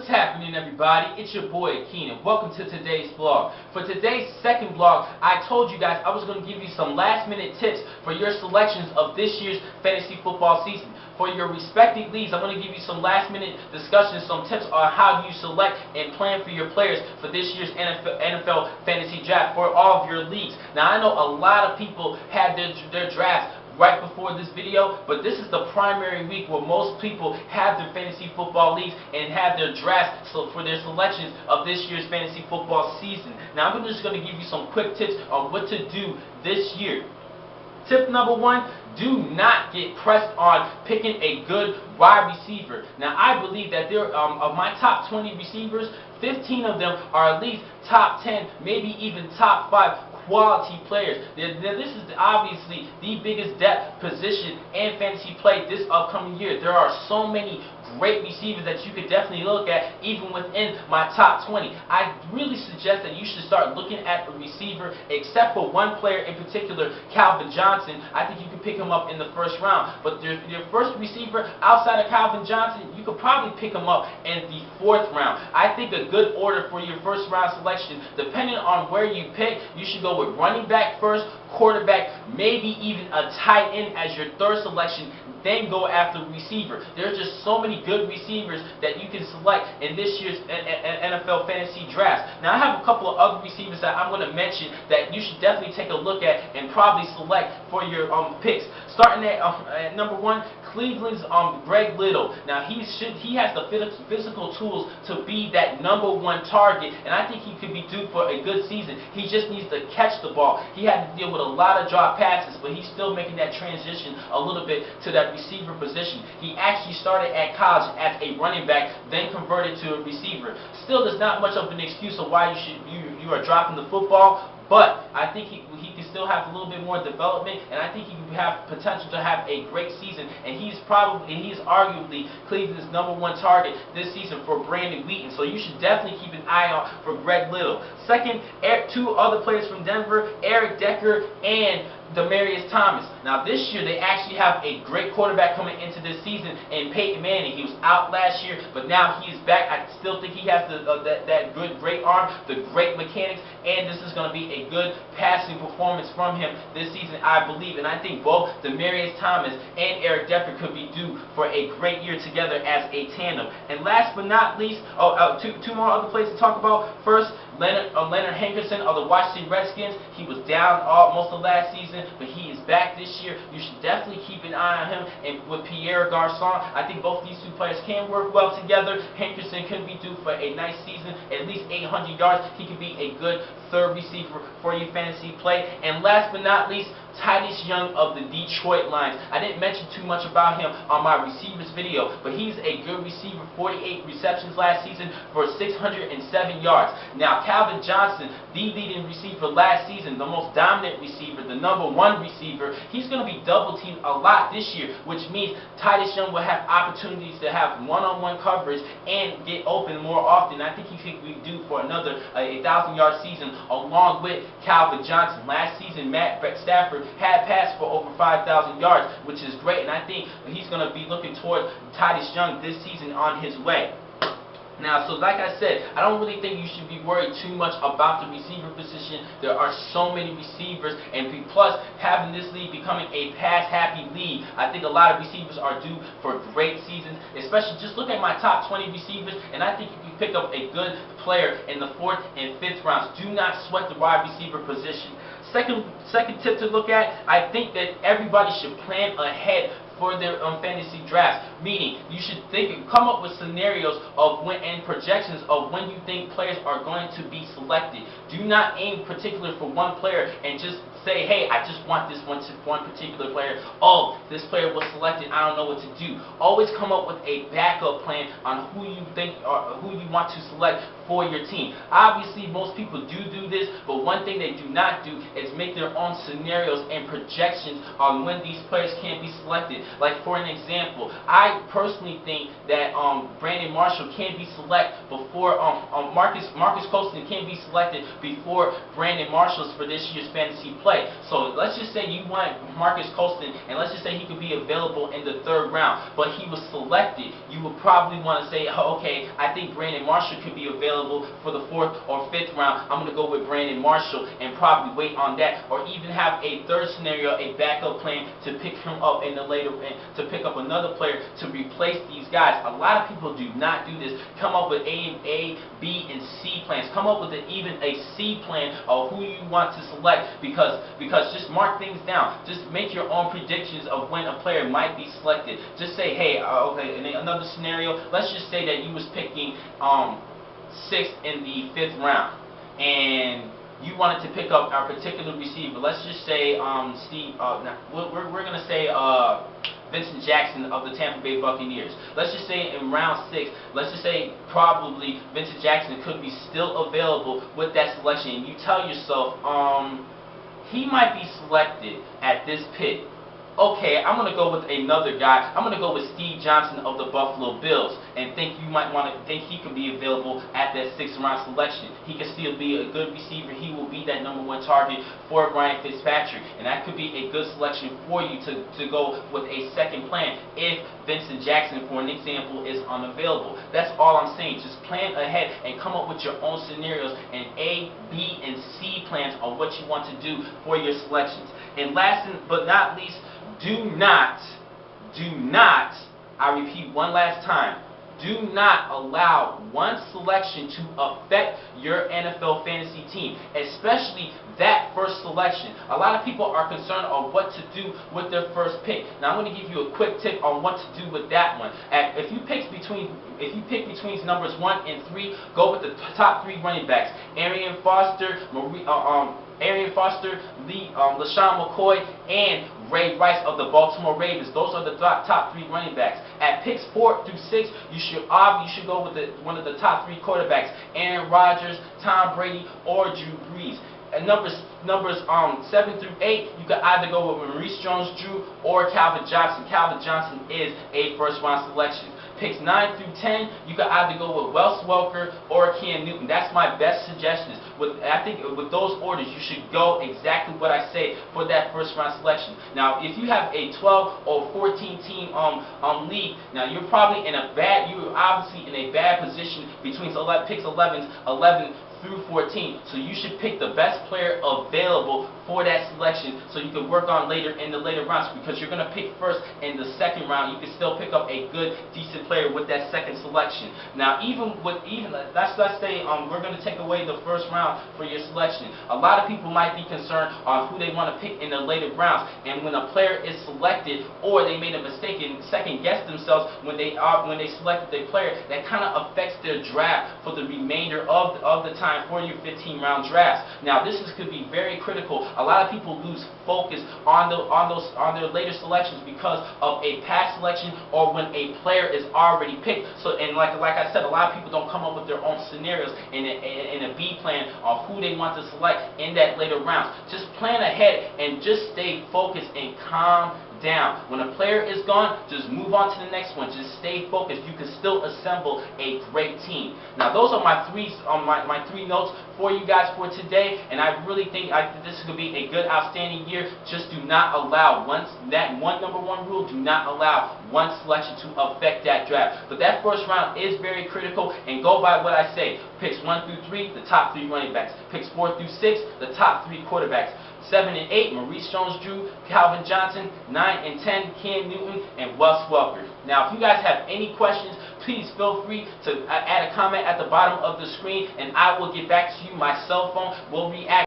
What's happening, everybody? It's your boy Keenan. Welcome to today's vlog. For today's second vlog, I told you guys I was going to give you some last minute tips for your selections of this year's fantasy football season. For your respective leagues, I'm going to give you some last minute discussions, some tips on how you select and plan for your players for this year's NFL fantasy draft for all of your leagues. Now, I know a lot of people had their drafts right before this video, but this is the primary week where most people have their fantasy football leagues and have their drafts for their selections of this year's fantasy football season. Now, I'm just going to give you some quick tips on what to do this year. Tip number one, do not get pressed on picking a good wide receiver. Now, I believe that there of my top 20 receivers, 15 of them are at least top 10, maybe even top 5 quality players. Now, this is obviously the biggest depth position in fantasy play this upcoming year. There are so many great receivers that you could definitely look at even within my top 20. I really suggest that you should start looking at a receiver, except for one player in particular, Calvin Johnson. I think you could pick him up in the first round. But your first receiver outside of Calvin Johnson, you could probably pick him up in the 4th round. I think a good order for your first round selection, depending on where you pick, you should go with running back first, quarterback, maybe even a tight end as your 3rd selection, then go after receiver. There's just so many good receivers that you can select in this year's NFL fantasy draft. Now, I have a couple of other receivers that I'm going to mention that you should definitely take a look at and probably select for your picks. Starting at number 1, Cleveland's Greg Little. Now, he has the physical tools to be that number 1 target, and I think he could be due for a good season. He just needs to catch the ball. He had to deal with a lot of drop passes, but he's still making that transition a little bit to that receiver position. He actually started at college as a running back, then converted to a receiver. Still, there's not much of an excuse of why you are dropping the football, but I think he can still have a little bit more development, and I think he can have potential to have a great season. And he's arguably Cleveland's number 1 target this season for Brandon Wheaton. So you should definitely keep an eye out for Greg Little. Second, 2 other players from Denver, Eric Decker and Demaryius Thomas. Now, this year they actually have a great quarterback coming into this season in Peyton Manning. He was out last year, but now he is back. I still think he has that great arm, the great mechanics, and this is going to be a good passing performance from him this season, I believe. And I think both Demaryius Thomas and Eric Decker could be due for a great year together as a tandem. And last but not least, two more other players to talk about. First, Leonard Hankerson of the Washington Redskins. He was down most of last season, but he is back this year. You should definitely keep an eye on him. And with Pierre Garçon, I think both these 2 players can work well together. Hankerson could be due for a nice season, at least 800 yards. He could be a good 3rd receiver for your fantasy play. And last but not least, Titus Young of the Detroit Lions. I didn't mention too much about him on my receivers video, but he's a good receiver. 48 receptions last season for 607 yards. Now, Calvin Johnson, the leading receiver last season, the most dominant receiver, the number 1 receiver, he's going to be double teamed a lot this year, which means Titus Young will have opportunities to have one-on-one coverage and get open more often. I think he could be due for another 1,000-yard season along with Calvin Johnson. Last season, Matt Stafford had passed for over 5,000 yards, which is great, and I think he's going to be looking toward Titus Young this season on his way. Now, so like I said, I don't really think you should be worried too much about the receiver position. There are so many receivers, and plus, having this league becoming a pass-happy league, I think a lot of receivers are due for great seasons, especially just look at my top 20 receivers, and I think you can pick up a good player in the 4th and 5th rounds. Do not sweat the wide receiver position. Second tip to look at, I think that everybody should plan ahead for their fantasy drafts. Meaning, you should come up with scenarios of and projections of when you think players are going to be selected. Do not aim particular for one player and just say, hey, I just want this one particular player. Oh, this player was selected, I don't know what to do. Always come up with a backup plan on who you think or who you want to select for your team. Obviously, most people do this, but one thing they do not do is make their own scenarios and projections on when these players can be selected. selected. Like for an example, I personally think that Brandon Marshall can be selected before Marcus Colston can be selected before Brandon Marshall's for this year's fantasy play. So let's just say you want Marcus Colston, and let's just say he could be available in the 3rd round, but he was selected. You would probably want to say, oh, okay, I think Brandon Marshall could be available for the 4th or 5th round. I'm going to go with Brandon Marshall and probably wait on that, or even have a 3rd scenario, a backup plan to pick him up in the later, to pick up another player to replace these guys. A lot of people do not do this. Come up with A, B, and C plans. Come up with even a C plan of who you want to select, because just mark things down. Just make your own predictions of when a player might be selected. Just say, hey, okay, in another scenario, let's just say that you was picking 6th in the 5th round, and you wanted to pick up a particular receiver. Let's just say we're gonna say Vincent Jackson of the Tampa Bay Buccaneers. Let's just say in round 6, let's just say probably Vincent Jackson could be still available with that selection, and you tell yourself, he might be selected at this pick. Okay, I'm going to go with another guy. I'm going to go with Steve Johnson of the Buffalo Bills, and think you might want to think he could be available at that 6th round selection. He can still be a good receiver. He will be that #1 target for Ryan Fitzpatrick, and that could be a good selection for you to go with a second plan if Vincent Jackson, for an example, is unavailable. That's all I'm saying. Just plan ahead and come up with your own scenarios and A, B, and C plans on what you want to do for your selections. And last but not least, do not, I repeat one last time, do not allow one selection to affect your NFL fantasy team, especially that first selection. A lot of people are concerned on what to do with their first pick. Now I'm going to give you a quick tip on what to do with that one. If you pick between numbers 1 and 3, go with the top 3 running backs: Arian Foster, LaShawn McCoy, and Ray Rice of the Baltimore Ravens. Those are the top 3 running backs. At picks 4 through 6, you should go with one of the top 3 quarterbacks: Aaron Rodgers, Tom Brady, or Drew Brees. And numbers 7 through 8, you can either go with Maurice Jones-Drew or Calvin Johnson. Calvin Johnson is a 1st round selection. Picks 9 through 10, you can either go with Wes Welker or Cam Newton. That's my best suggestions. I think with those orders, you should go exactly what I say for that 1st round selection. Now, if you have a 12 or 14 team league, now you're probably you're obviously in a bad position between picks 11 through 14. So you should pick the best player available for that selection, so you can work on in the later rounds, because you're going to pick first in the 2nd round. You can still pick up a good, decent player with that 2nd selection. Now, let's say we're going to take away the 1st round for your selection. A lot of people might be concerned on who they want to pick in the later rounds, and when a player is selected, or they made a mistake and second-guessed themselves when they selected their player, that kind of affects their draft for the remainder of the time for your 15-round drafts. Now, this could be very critical. A lot of people lose focus on their later selections because of a past selection, or when a player is already picked. So, and like I said, a lot of people don't come up with their own scenarios in a B plan on who they want to select in that later rounds. Just plan ahead and just stay focused and calm down. When a player is gone, just move on to the next one. Just stay focused. You can still assemble a great team. Now, those are my 3 notes for you guys for today, and I really think this could be a good, outstanding year. Just do not allow that #1 rule. Do not allow one selection to affect that draft. But that 1st round is very critical, and go by what I say. Picks 1 through 3, the top 3 running backs. Picks 4 through 6, the top 3 quarterbacks. 7 and 8, Maurice Jones-Drew, Calvin Johnson. 9 and 10, Cam Newton, and Wes Welker. Now, if you guys have any questions, please feel free to add a comment at the bottom of the screen, and I will get back to you. My cell phone will react.